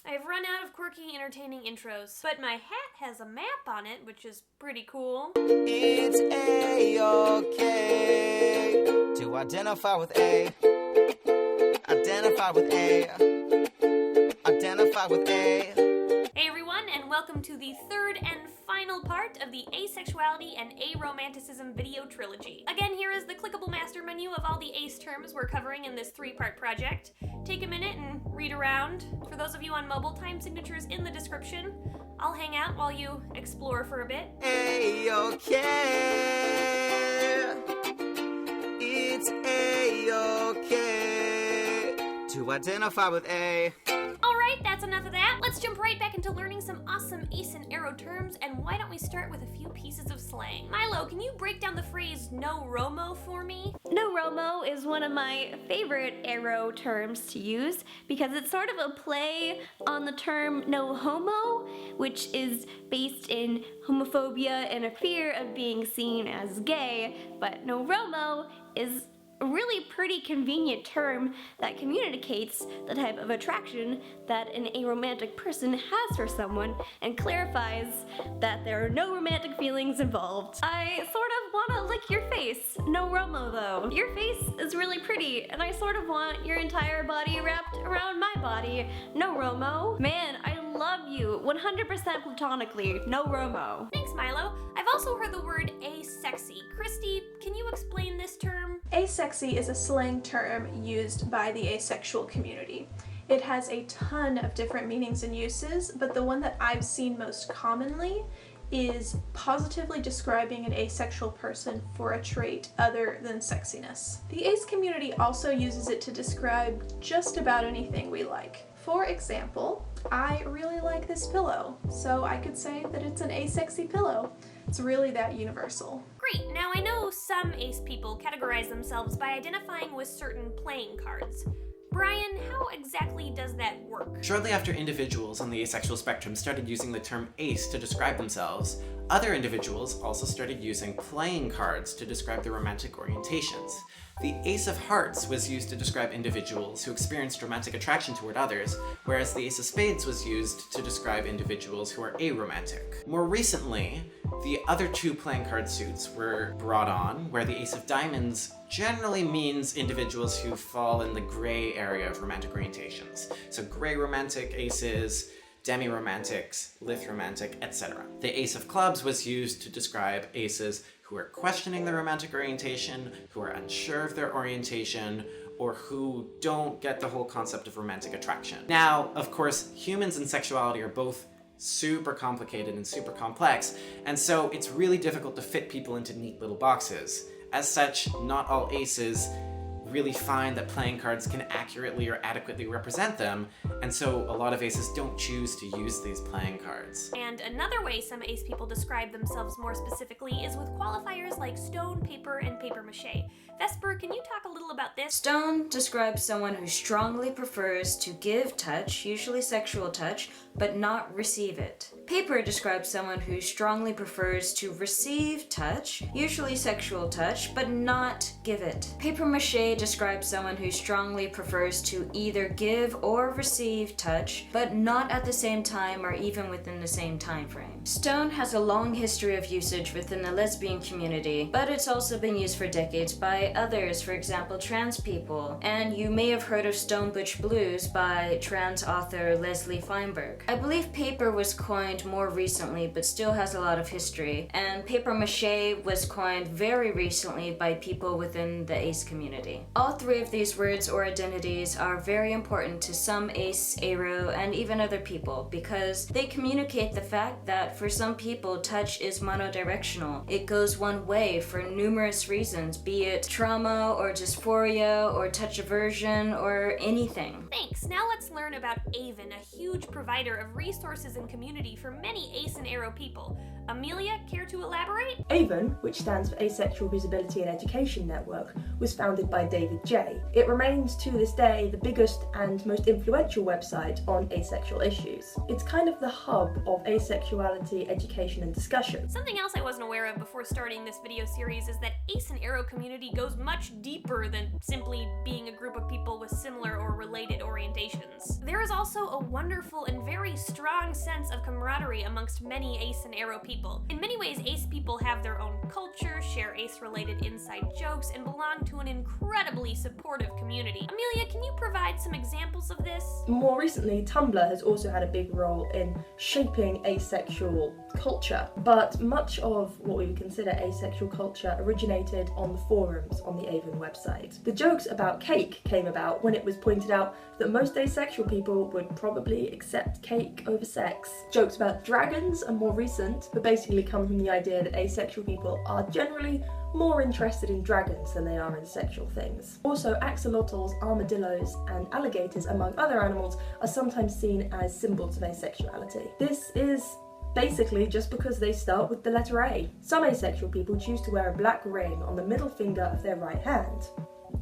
I've run out of quirky, entertaining intros, but my hat has a map on it, which is pretty cool. It's A-okay to identify with A. Identify with A. Identify with A. Hey everyone, and welcome to the third and final part of the asexuality and aromanticism video trilogy. Again, here is the clickable master menu of all the ace terms we're covering in this three-part project. Take a minute and read around. For those of you on mobile, time signatures in the description. I'll hang out while you explore for a bit. A-okay. It's A-okay to identify with A. Alright, that's enough of that. Let's jump right back into learning some awesome ace and aro terms, and why don't we start with a few pieces of slang. Milo, can you break down the phrase no Romo for me? No Romo is one of my favorite aro terms to use because it's sort of a play on the term no homo, which is based in homophobia and a fear of being seen as gay, but no Romo is a really pretty convenient term that communicates the type of attraction that an aromantic person has for someone and clarifies that there are no romantic feelings involved. I sort of want to lick your face. No Romo though. Your face is really pretty and I sort of want your entire body wrapped around my body. No Romo. Man, I love you 100% platonically. No Romo. Thanks, Milo. I've also heard the word asexy. Christy, can you explain this term? Asexy is a slang term used by the asexual community. It has a ton of different meanings and uses, but the one that I've seen most commonly is positively describing an asexual person for a trait other than sexiness. The ace community also uses it to describe just about anything we like. For example, I really like this pillow, so I could say that it's an asexy pillow. It's really that universal. Great. Now I know some ace people categorize themselves by identifying with certain playing cards. Brian, how exactly does that work? Shortly after individuals on the asexual spectrum started using the term ace to describe themselves, other individuals also started using playing cards to describe their romantic orientations. The Ace of Hearts was used to describe individuals who experienced romantic attraction toward others, whereas the Ace of Spades was used to describe individuals who are aromantic. More recently, the other two playing card suits were brought on, where the Ace of Diamonds generally means individuals who fall in the gray area of romantic orientations. So gray romantic aces, demi-romantics, lith-romantic, etc. The Ace of Clubs was used to describe aces who are questioning their romantic orientation, who are unsure of their orientation, or who don't get the whole concept of romantic attraction. Now, of course, humans and sexuality are both super complicated and super complex, and so it's really difficult to fit people into neat little boxes. As such, not all aces really find that playing cards can accurately or adequately represent them, and so a lot of aces don't choose to use these playing cards. And another way some ace people describe themselves more specifically is with qualifiers like stone, paper, and paper mache. Vesper, can you talk a little about this? Stone describes someone who strongly prefers to give touch, usually sexual touch, but not receive it. Paper describes someone who strongly prefers to receive touch, usually sexual touch, but not give it. Paper mache describes someone who strongly prefers to either give or receive touch, but not at the same time or even within the same time frame. Stone has a long history of usage within the lesbian community, but it's also been used for decades by others, for example, trans people. And you may have heard of Stone Butch Blues by trans author Leslie Feinberg. I believe paper was coined more recently, but still has a lot of history, and paper mache was coined very recently by people within the ace community. All three of these words or identities are very important to some ace, aro, and even other people because they communicate the fact that for some people touch is monodirectional. It goes one way for numerous reasons, be it trauma or dysphoria or touch aversion or anything. Thanks. Now let's learn about Aven, a huge provider of resources and community for many ace and aro people. Amelia, care to elaborate? Aven, which stands for Asexual Visibility and Education Network, was founded by David J. It remains to this day the biggest and most influential website on asexual issues. It's kind of the hub of asexuality, education and discussion. Something else I wasn't aware of before starting this video series is that ace and aro community goes much deeper than simply being a group of people with similar or related orientations. There is also also a wonderful and very strong sense of camaraderie amongst many ace and aro people. In many ways, ace people have their own culture, share ace-related inside jokes, and belong to an incredibly supportive community. Amelia, can you provide some examples of this? More recently, Tumblr has also had a big role in shaping asexual culture, but much of what we would consider asexual culture originated on the forums on the Aven website. The jokes about cake came about when it was pointed out that most asexual people would probably accept cake over sex. Jokes about dragons are more recent, but basically come from the idea that asexual people are generally more interested in dragons than they are in sexual things. Also, axolotls, armadillos, and alligators, among other animals, are sometimes seen as symbols of asexuality. This is basically just because they start with the letter A. Some asexual people choose to wear a black ring on the middle finger of their right hand,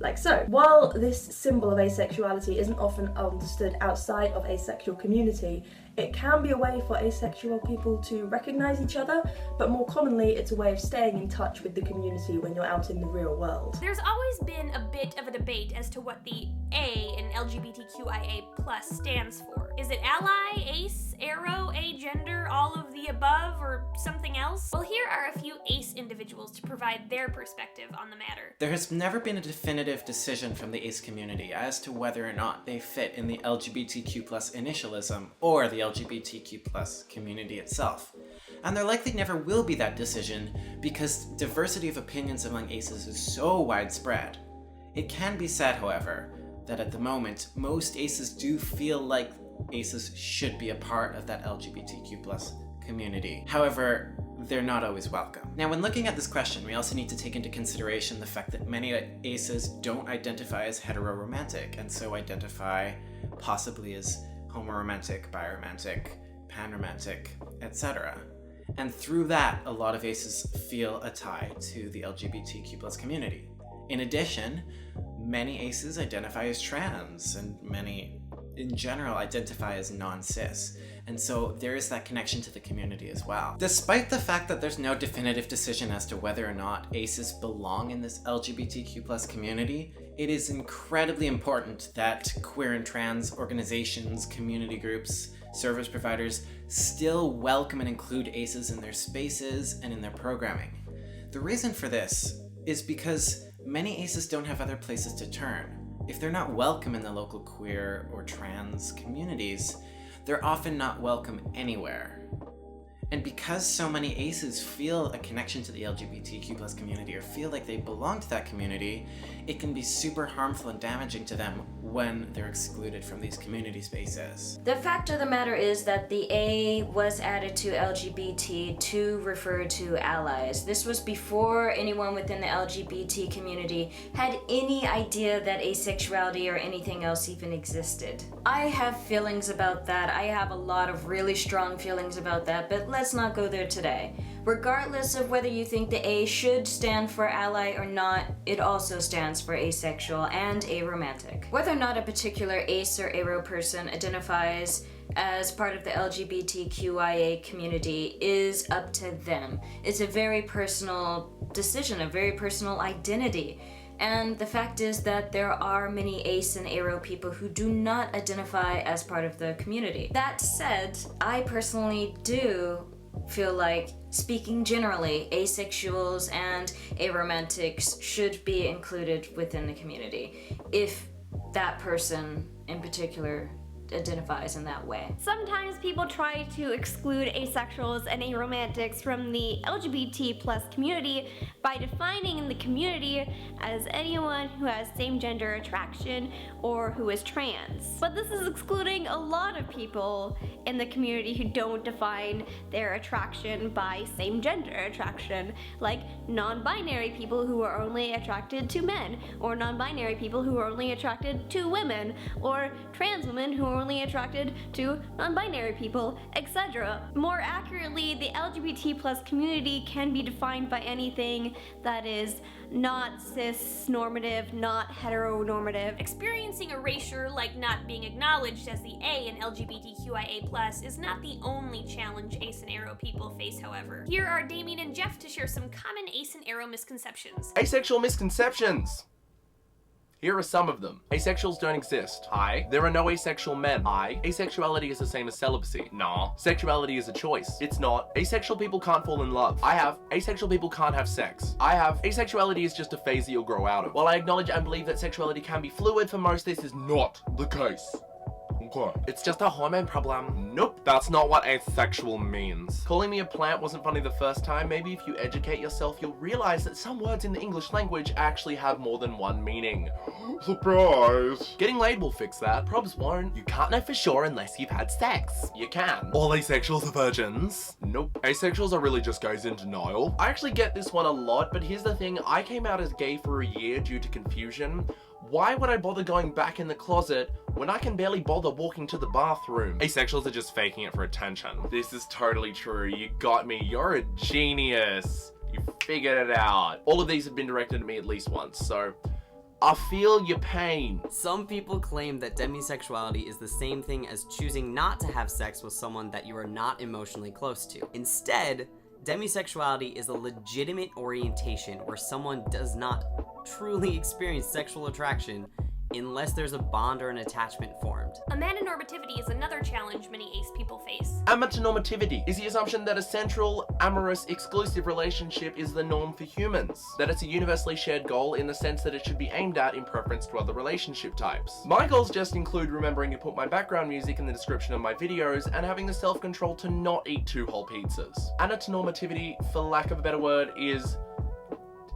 like so. While this symbol of asexuality isn't often understood outside of asexual community, it can be a way for asexual people to recognise each other, but more commonly it's a way of staying in touch with the community when you're out in the real world. There's always been a bit of a debate as to what the A in LGBTQIA+ stands for. Is it ally, ace, aro, agender, all of the above, or something else? Well, here are a few ace individuals to provide their perspective on the matter. There has never been a definitive decision from the ace community as to whether or not they fit in the LGBTQ+ initialism or the LGBTQ+ community itself. And there likely never will be that decision because diversity of opinions among aces is so widespread. It can be said, however, that at the moment, most aces do feel like aces should be a part of that LGBTQ+ community. However, they're not always welcome. Now, when looking at this question, we also need to take into consideration the fact that many aces don't identify as heteroromantic, and so identify possibly as homoromantic, biromantic, panromantic, etc. And through that, a lot of aces feel a tie to the LGBTQ+ community. In addition, many aces identify as trans, and many in general identify as non-cis, and so there is that connection to the community as well. Despite the fact that there's no definitive decision as to whether or not aces belong in this LGBTQ+ community, it is incredibly important that queer and trans organizations, community groups, service providers still welcome and include aces in their spaces and in their programming. The reason for this is because many aces don't have other places to turn. If they're not welcome in the local queer or trans communities, they're often not welcome anywhere. And because so many aces feel a connection to the LGBTQ+ community or feel like they belong to that community, it can be super harmful and damaging to them when they're excluded from these community spaces. The fact of the matter is that the A was added to LGBT to refer to allies. This was before anyone within the LGBT community had any idea that asexuality or anything else even existed. I have feelings about that. I have a lot of really strong feelings about that, but let's not go there today. Regardless of whether you think the A should stand for ally or not, it also stands for asexual and aromantic. Whether or not a particular ace or aro person identifies as part of the LGBTQIA community is up to them. It's a very personal decision, a very personal identity. And the fact is that there are many ace and aro people who do not identify as part of the community. That said, I personally do feel like, speaking generally, asexuals and aromantics should be included within the community if that person in particular identifies in that way. Sometimes people try to exclude asexuals and aromantics from the LGBT+ community by defining the community as anyone who has same-gender attraction or who is trans. But this is excluding a lot of people in the community who don't define their attraction by same-gender attraction, like non-binary people who are only attracted to men, or non-binary people who are only attracted to women, or trans women who are only attracted to non-binary people, etc. More accurately, the LGBT+ community can be defined by anything that is not cis-normative, not heteronormative. Experiencing erasure, like not being acknowledged as the A in LGBTQIA+, is not the only challenge ace and aro people face, however. Here are Damien and Jeff to share some common ace and aro misconceptions. Asexual misconceptions. Here are some of them. Asexuals don't exist. Hi. There are no asexual men. I. Asexuality is the same as celibacy. Nah. Sexuality is a choice. It's not. Asexual people can't fall in love. I have. Asexual people can't have sex. I have. Asexuality is just a phase that you'll grow out of. While I acknowledge and believe that sexuality can be fluid, for most this is not the case. Okay. It's just a hormone problem. Nope, that's not what asexual means. Calling me a plant wasn't funny the first time. Maybe if you educate yourself, you'll realize that some words in the English language actually have more than one meaning. Surprise! Getting laid will fix that. Probs won't. You can't know for sure unless you've had sex. You can. All asexuals are virgins. Nope. Asexuals are really just guys in denial. I actually get this one a lot, but here's the thing. I came out as gay for a year due to confusion. Why would I bother going back in the closet when I can barely bother walking to the bathroom? Asexuals are just faking it for attention. This is totally true. You got me. You're a genius. You figured it out. All of these have been directed at me at least once, so I feel your pain. Some people claim that demisexuality is the same thing as choosing not to have sex with someone that you are not emotionally close to. Instead, demisexuality is a legitimate orientation where someone does not truly experience sexual attraction unless there's a bond or an attachment formed. Amatonormativity is another challenge many ace people face. Amatonormativity is the assumption that a central, amorous, exclusive relationship is the norm for humans. That it's a universally shared goal in the sense that it should be aimed at in preference to other relationship types. My goals just include remembering to put my background music in the description of my videos and having the self-control to not eat 2 whole pizzas. Amatonormativity, for lack of a better word, is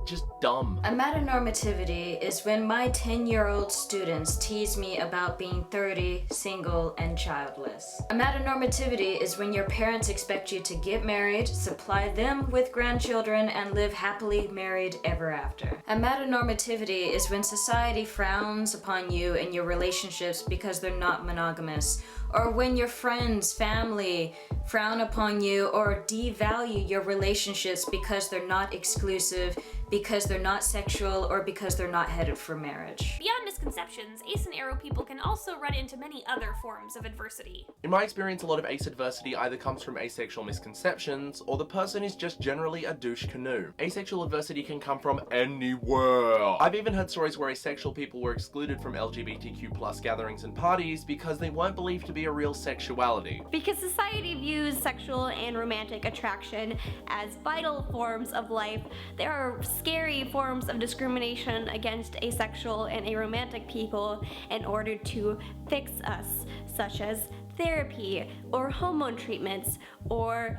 just dumb. Amatonormativity is when my 10-year-old students tease me about being 30, single, and childless. Amatonormativity is when your parents expect you to get married, supply them with grandchildren, and live happily married ever after. Amatonormativity is when society frowns upon you and your relationships because they're not monogamous, or when your friends, family frown upon you or devalue your relationships because they're not exclusive, because they're not sexual, or because they're not headed for marriage. Beyond misconceptions, ace and aro people can also run into many other forms of adversity. In my experience, a lot of ace adversity either comes from asexual misconceptions, or the person is just generally a douche canoe. Asexual adversity can come from anywhere. I've even heard stories where asexual people were excluded from LGBTQ+ gatherings and parties because they weren't believed to be a real sexuality. Because society views sexual and romantic attraction as vital forms of life, there are scary forms of discrimination against asexual and aromantic people in order to fix us, such as therapy or hormone treatments or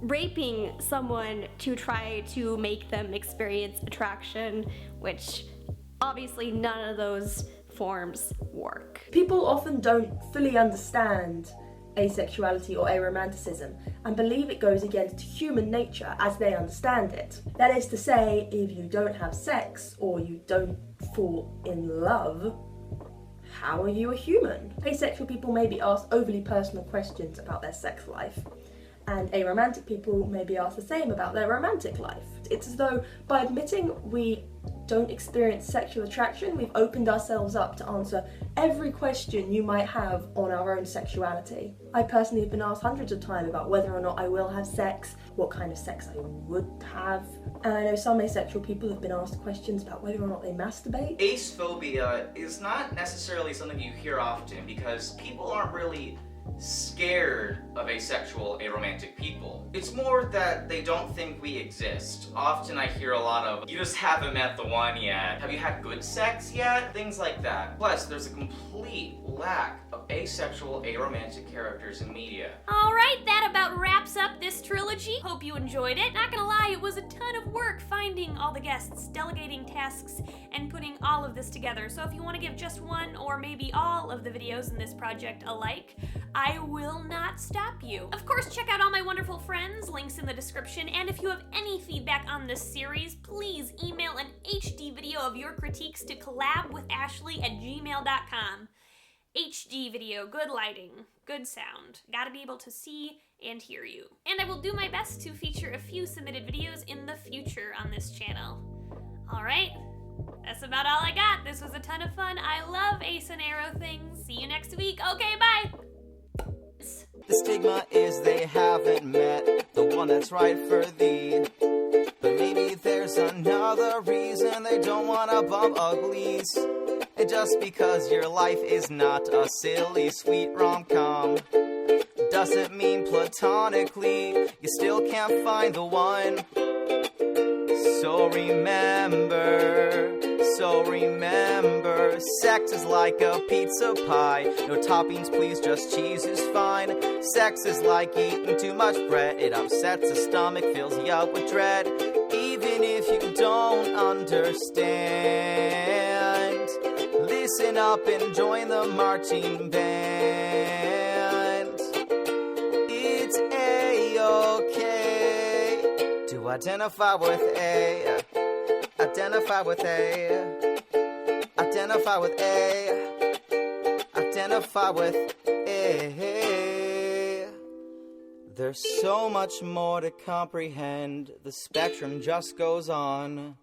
raping someone to try to make them experience attraction, which obviously none of those forms work. People often don't fully understand asexuality or aromanticism and believe it goes against human nature as they understand it. That is to say, if you don't have sex or you don't fall in love, how are you a human? Asexual people may be asked overly personal questions about their sex life, and aromantic people may be asked the same about their romantic life. It's as though by admitting we don't experience sexual attraction, we've opened ourselves up to answer every question you might have on our own sexuality. I personally have been asked hundreds of times about whether or not I will have sex, what kind of sex I would have, and I know some asexual people have been asked questions about whether or not they masturbate. Ace phobia is not necessarily something you hear often because people aren't really scared of asexual, aromantic people. It's more that they don't think we exist. Often I hear a lot of, you just haven't met the one yet. Have you had good sex yet? Things like that. Plus, there's a complete lack of asexual, aromantic characters in media. Alright, that about wraps up this trilogy. Hope you enjoyed it. Not gonna lie, it was a ton of work finding all the guests, delegating tasks, and putting all of this together. So if you want to give just one or maybe all of the videos in this project a like, I will not stop you. Of course, check out all my wonderful friends, links in the description, and if you have any feedback on this series, please email an HD video of your critiques to collabwithashley@gmail.com. HD video, good lighting, good sound. Gotta be able to see and hear you. And I will do my best to feature a few submitted videos in the future on this channel. Alright, that's about all I got. This was a ton of fun. I love ace and aro things. See you next week. Okay, bye! The stigma is they haven't met the one that's right for thee. But maybe there's another reason they don't wanna bump uglies. And just because your life is not a silly, sweet rom-com doesn't mean platonically you still can't find the one. So remember, sex is like a pizza pie. No toppings, please, just cheese is fine. Sex is like eating too much bread. It upsets the stomach, fills you up with dread. Even if you don't understand, listen up and join the marching band. It's A-okay to identify with A. Identify with A. Identify with A. Identify with A. There's so much more to comprehend. The spectrum just goes on.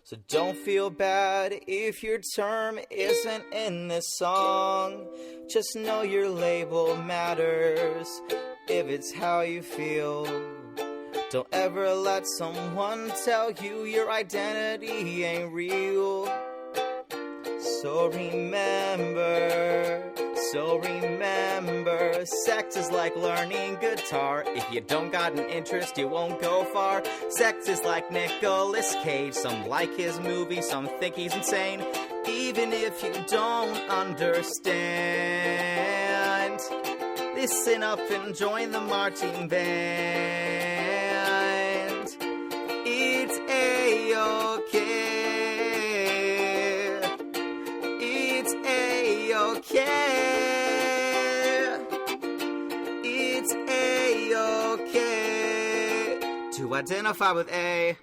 So don't feel bad if your term isn't in this song. Just know your label matters if it's how you feel. Don't ever let someone tell you your identity ain't real. So remember, sex is like learning guitar. If you don't got an interest, you won't go far. Sex is like Nicolas Cage. Some like his movies, some think he's insane. Even if you don't understand, listen up and join the marching band. It's A-okay. It's A-okay. It's A-okay to identify with A.